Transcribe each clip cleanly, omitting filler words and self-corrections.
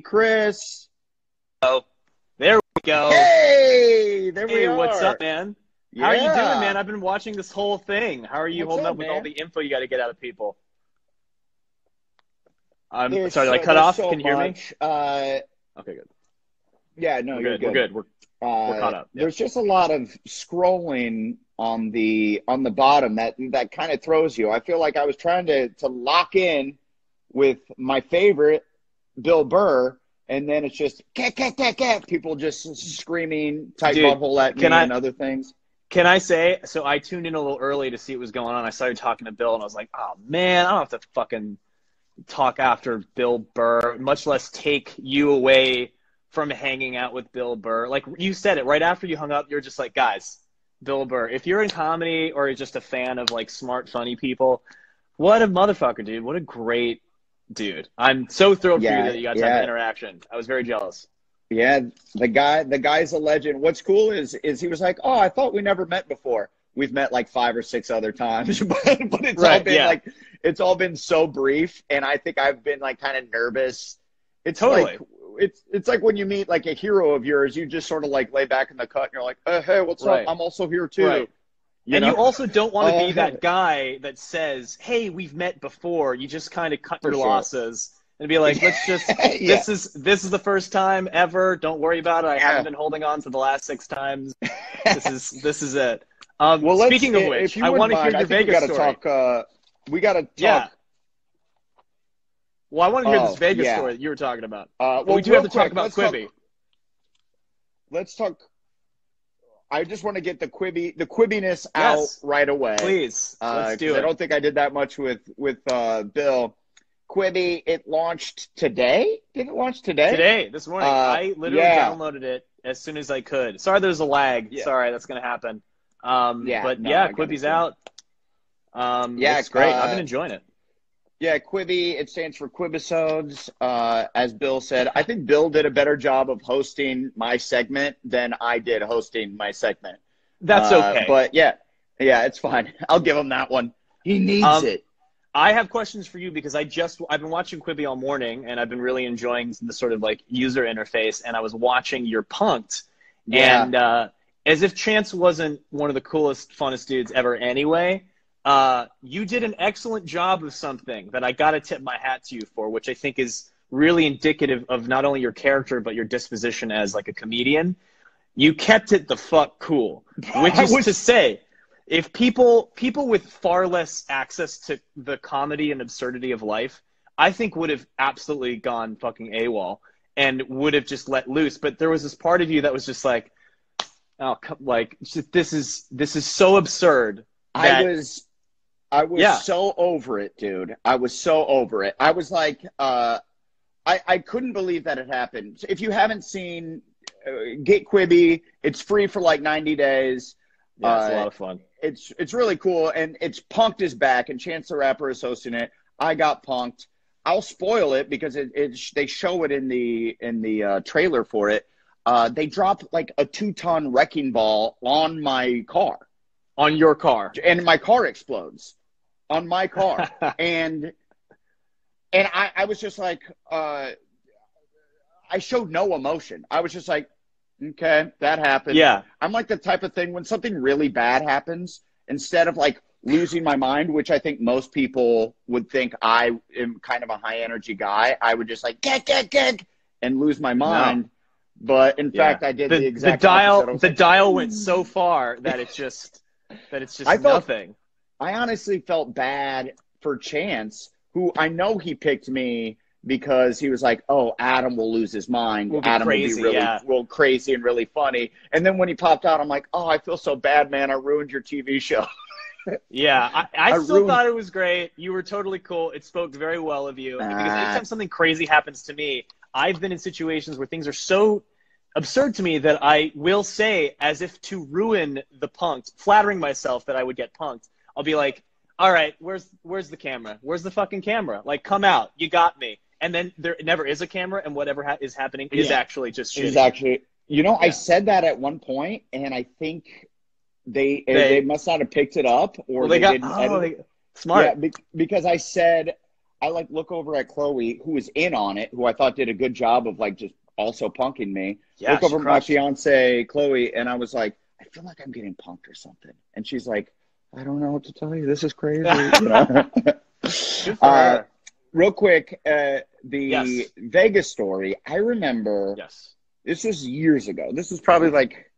Criss. Oh, there we go. Hey, there we are. What's up, man? How are you doing, man? I've been watching this whole thing. How are you holding up with all the info you got to get out of people? I'm sorry, did I cut off? Can you hear me? Okay, good. Yeah, no, you're good. We're good. We're caught up. Yeah. There's just a lot of scrolling on the bottom that kind of throws you. I feel like I was trying to lock in with my favorite, Bill Burr, and then it's just people just screaming tight butthole at me and other things. Can I say, so I tuned in a little early to see what was going on. I started talking to Bill, and I was like, oh, man, I don't have to fucking talk after Bill Burr, much less take you away from hanging out with Bill Burr. Like you said it right after you hung up, you're just like, guys, Bill Burr, if you're in comedy or you're just a fan of like smart, funny people, what a motherfucker, dude. What a great dude. I'm so thrilled for you that you got to have an interaction. I was very jealous. Yeah, the guy's a legend. What's cool is he was like, oh, I thought we never met before. We've met like 5 or 6 other times, but it's all been like, it's all been so brief. And I think I've been like kind of nervous. It's like, it's like when you meet like a hero of yours, you just sort of like lay back in the cut and you're like, hey, what's up? I'm also here too. Right. You also don't want to be that guy that says, hey, we've met before. You just kind of cut your losses and be like, let's just, this is the first time ever. Don't worry about it. I haven't been holding on to the last 6 times. This is it. Well, speaking of which, I want to hear your Vegas story. We got to talk. Yeah. Well, I want to hear this Vegas story that you were talking about. Well, we do have to talk about Quibi. Let's talk. I just want to get the quibbiness out right away. Please, let's do it. I don't think I did that much with Bill. Quibi, it launched today? Did it launch today? Today, this morning. I literally downloaded it as soon as I could. Sorry there's a lag. Yeah. Sorry, that's going to happen. Quibi's out. It's great. I've been enjoying it. Yeah, Quibi, it stands for Quibisodes, as Bill said. I think Bill did a better job of hosting my segment than I did hosting my segment. That's okay. But yeah, it's fine. I'll give him that one. He needs it. I have questions for you because I've been watching Quibi all morning, and I've been really enjoying the sort of like user interface, and I was watching your Punk'd, and as if Chance wasn't one of the coolest, funnest dudes ever anyway, you did an excellent job of something that I got to tip my hat to you for, which I think is really indicative of not only your character, but your disposition as like a comedian. You kept it the fuck cool, which is to say, if people with far less access to the comedy and absurdity of life, I think would have absolutely gone fucking AWOL and would have just let loose. But there was this part of you that was just like, oh, like this is so absurd. I was so over it, dude. I was so over it. I was like, I couldn't believe that it happened. If you haven't seen, get Quibi. It's free for like 90 days. Yeah, it's a lot of fun. It's really cool, and it's Punk'd is back, and Chance the Rapper is hosting it. I got punked. I'll spoil it because they show it in the trailer for it. They drop like a 2-ton wrecking ball on my car. On your car. And my car explodes on my car. and I was just like, I showed no emotion. I was just like, okay, that happened. Yeah. I'm like the type of thing when something really bad happens, instead of like losing my mind, which I think most people would think I am kind of a high energy guy, I would just like, get, and lose my mind. No. But in fact, I did the exact opposite. The dial went so far that it's just nothing. I honestly felt bad for Chance, who I know he picked me because he was like, oh, Adam will lose his mind. Adam will be really crazy and really funny. And then when he popped out, I'm like, oh, I feel so bad, man. I ruined your TV show. Yeah, I still thought it was great. You were totally cool. It spoke very well of you. Because anytime something crazy happens to me, I've been in situations where things are so absurd to me that I will say, as if to ruin the punked, flattering myself that I would get punked, I'll be like, all right, where's the camera? Where's the fucking camera? Like, come out. You got me. And then there never is a camera, and whatever is happening is actually just shitty. Exactly. I said that at one point, and I think they must not have picked it up, or they didn't edit it. Smart. Yeah, because I said I like look over at Chloe, who was in on it, who I thought did a good job of like just also punking me. Yeah, look over at my crushed. fiance, Chloe, and I was like, I feel like I'm getting punked or something. And she's like, I don't know what to tell you. This is crazy. You know? Good for her. Real quick, the Yes. Vegas story. I remember Yes. this was years ago. This was probably like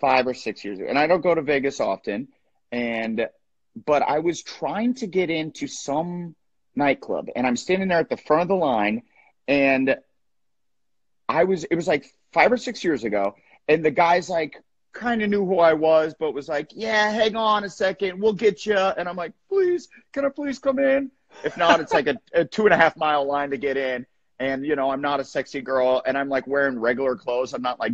5 or 6 years ago. And I don't go to Vegas often. But I was trying to get into some nightclub, and I'm standing there at the front of the line, and it was like 5 or 6 years ago, and the guy's like kind of knew who I was, but was like, yeah, hang on a second, we'll get you. And I'm like, please, can I please come in? If not, it's like a 2.5 mile line to get in. And, you know, I'm not a sexy girl, and I'm like wearing regular clothes. I'm not like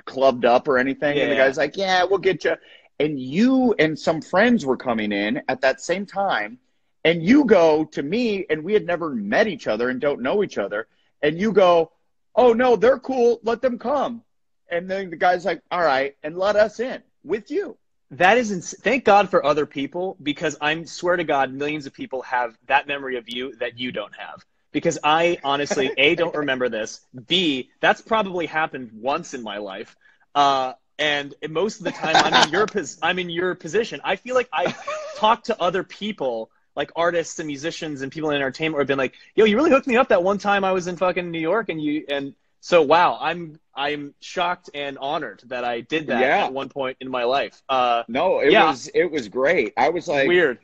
clubbed up or anything. Yeah. And the guy's like, yeah, we'll get you. And you and some friends were coming in at that same time. And you go to me, and we had never met each other and don't know each other. And you go, oh, no, they're cool. Let them come. And then the guy's like, all right, and let us in with you. That is thank God for other people, because I swear to God, millions of people have that memory of you that you don't have. Because I honestly, A, don't remember this. B, that's probably happened once in my life. And most of the time I'm in your position. I feel like I've talked to other people, like artists and musicians and people in entertainment, who have been like, yo, you really hooked me up that one time I was in fucking New York, and so wow, I'm shocked and honored that I did that at one point in my life. No, it was great. I was like, weird.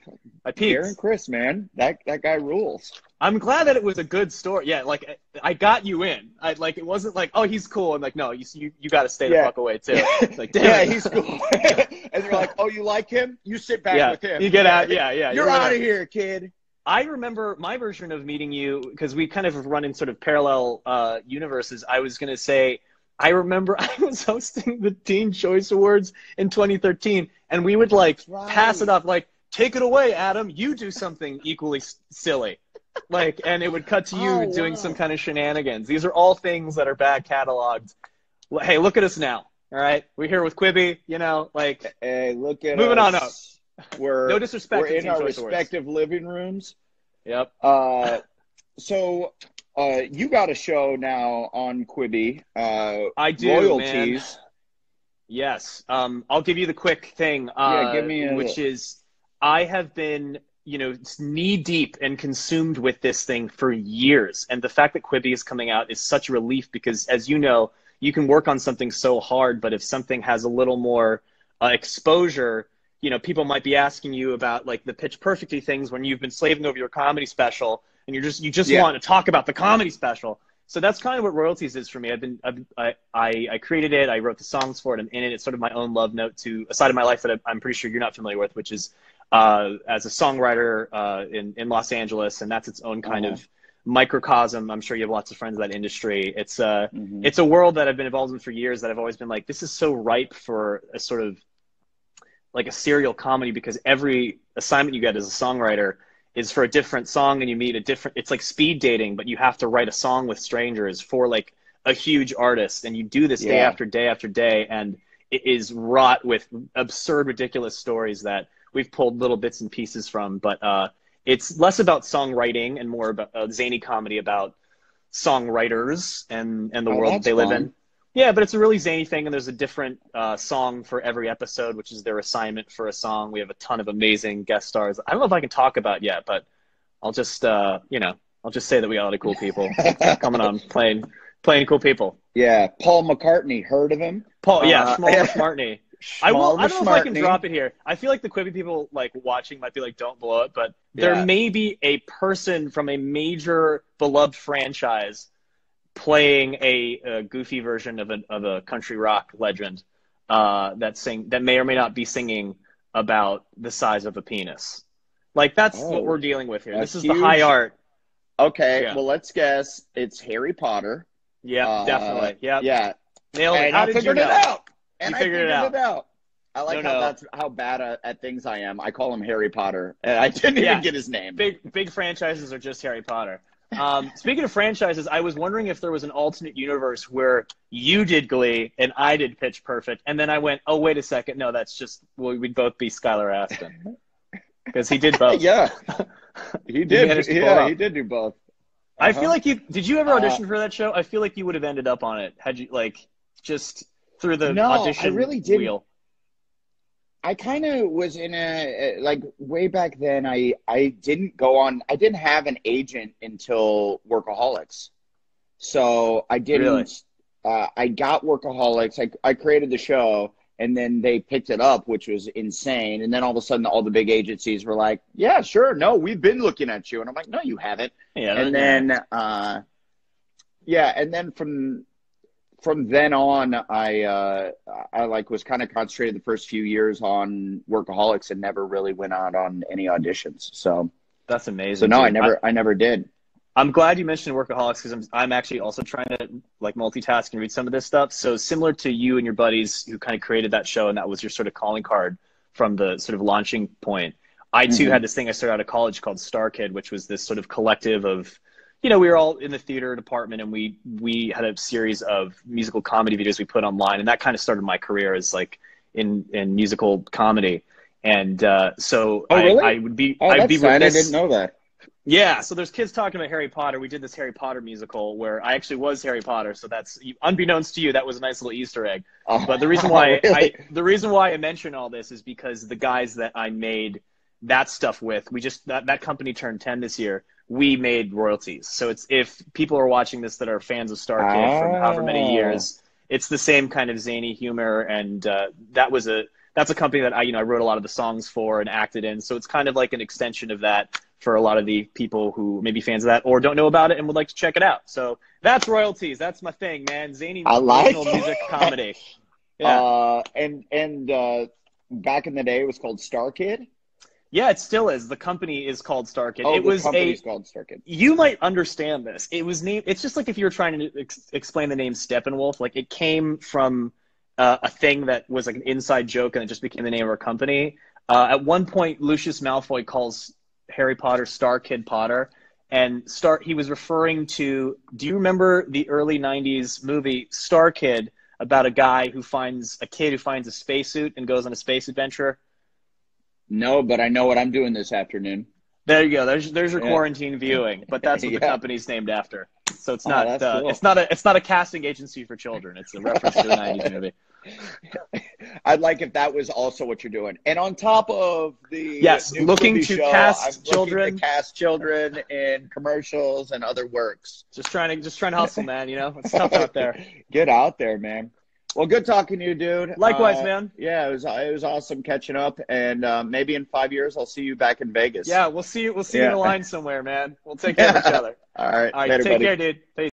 I peaked. Darren Criss, man, that guy rules. I'm glad that it was a good story. Yeah, like I got you in. It wasn't like, oh, he's cool. I'm like, no, you got to stay the fuck away too. Like, damn yeah, he's cool. And you're like, oh, you like him? You sit back with him. You get out. Yeah. You're out of here, kid. I remember my version of meeting you, because we kind of run in sort of parallel universes. I was going to say, I remember I was hosting the Teen Choice Awards in 2013, and we would pass it off, like, take it away, Adam. You do something equally silly. And it would cut to you doing some kind of shenanigans. These are all things that are back cataloged. Hey, look at us now. All right. We're here with Quibi, you know, hey, look at moving us. on up. No disrespect. We're in our respective living rooms. Yep. So you got a show now on Quibi. I do, Royalties. Man. Yes. I'll give you the quick thing. Give me which is, I have been, knee deep and consumed with this thing for years, and the fact that Quibi is coming out is such a relief, because, as you know, you can work on something so hard, but if something has a little more exposure, people might be asking you about the Pitch Perfectly things when you've been slaving over your comedy special, and you just want to talk about the comedy special. So that's kind of what Royalties is for me. I created it. I wrote the songs for it. I'm in it. It's sort of my own love note to a side of my life that I'm pretty sure you're not familiar with, which is as a songwriter in Los Angeles, and that's its own kind of microcosm. I'm sure you have lots of friends in that industry. It's a world that I've been involved in for years, that I've always been like, this is so ripe for a sort of like a serial comedy, because every assignment you get as a songwriter is for a different song, and you meet it's like speed dating, but you have to write a song with strangers for a huge artist, and you do this day after day after day, and it is wrought with absurd, ridiculous stories that we've pulled little bits and pieces from, but it's less about songwriting and more about zany comedy about songwriters and the world that they live in. Yeah, but it's a really zany thing, and there's a different song for every episode, which is their assignment for a song. We have a ton of amazing guest stars. I don't know if I can talk about yet, but I'll just, I'll just say that we got a lot of cool people coming on, playing cool people. Yeah, Paul McCartney, heard of him? Schmaler Schmartney. I don't know if I can drop it here. I feel like the Quibi people watching might be like, don't blow it, but there may be a person from a major beloved franchise playing a goofy version of a country rock legend that may or may not be singing about the size of a penis. That's what we're dealing with here. This is huge. The high art. Okay, well, let's guess it's Harry Potter. Yeah, definitely. Yeah. Nailed it. I figured it out. And I figured it out. I like that's how bad at things I am. I call him Harry Potter, and I didn't even get his name. Big franchises are just Harry Potter. Speaking of franchises, I was wondering if there was an alternate universe where you did Glee and I did Pitch Perfect, and then I went, oh, wait a second, no, that's just we'd both be Skylar Astin, because he did both. Yeah. He did. Yeah, he did do both. I feel like did you ever audition for that show? I feel like you would have ended up on it had you just through the audition wheel. I kind of was in way back then. I didn't have an agent until Workaholics. So I didn't, really? I got Workaholics. I created the show and then they picked it up, which was insane. And then all of a sudden all the big agencies were like, yeah, sure. No, we've been looking at you. And I'm like, no, you haven't. Yeah. And then, and then from then on, I was kind of concentrated the first few years on Workaholics and never really went out on any auditions. So that's amazing. So no, I never did. I'm glad you mentioned Workaholics because I'm actually also trying to multitask and read some of this stuff. So similar to you and your buddies who kind of created that show and that was your sort of calling card from the sort of launching point. I too had this thing I started out of college called Star Kid, which was this sort of collective of, we were all in the theater department and we had a series of musical comedy videos we put online. And that kind of started my career as in musical comedy. And so really? I would be remiss. I didn't know that. Yeah, so there's kids talking about Harry Potter. We did this Harry Potter musical where I actually was Harry Potter, so that's unbeknownst to you. That was a nice little Easter egg. But the reason why I mention all this is because the guys that I made that stuff with, that company turned 10 this year. We made Royalties. So it's if people are watching this that are fans of Star Kid from however many years, it's the same kind of zany humor, and that's a company that I wrote a lot of the songs for and acted in. So it's kind of like an extension of that for a lot of the people who may be fans of that or don't know about it and would like to check it out. So that's Royalties. That's my thing, man. Zany music comedy. Yeah. And back in the day, it was called Star Kid. Yeah, it still is. The company is called Star Kid. Oh, the company's called Star Kid. You might understand this. It was named. It's just like if you were trying to explain the name Steppenwolf. It came from a thing that was an inside joke, and it just became the name of our company. At one point, Lucius Malfoy calls Harry Potter Star Kid Potter, and he was referring to. Do you remember the early '90s movie Star Kid about a kid who finds a spacesuit and goes on a space adventure? No, but I know what I'm doing this afternoon. There you go. There's your quarantine viewing, but that's what the company's named after. So it's not cool. It's not a casting agency for children. It's a reference to a '90s movie. I'd like if that was also what you're doing. And on top of the looking to cast children in commercials and other works. Just trying to hustle, man. It's tough out there. Get out there, man. Well, good talking to you, dude. Likewise, man. Yeah, it was awesome catching up, and maybe in 5 years I'll see you back in Vegas. Yeah, we'll see you in the line somewhere, man. We'll take care of each other. All right, later, take care, dude. Peace.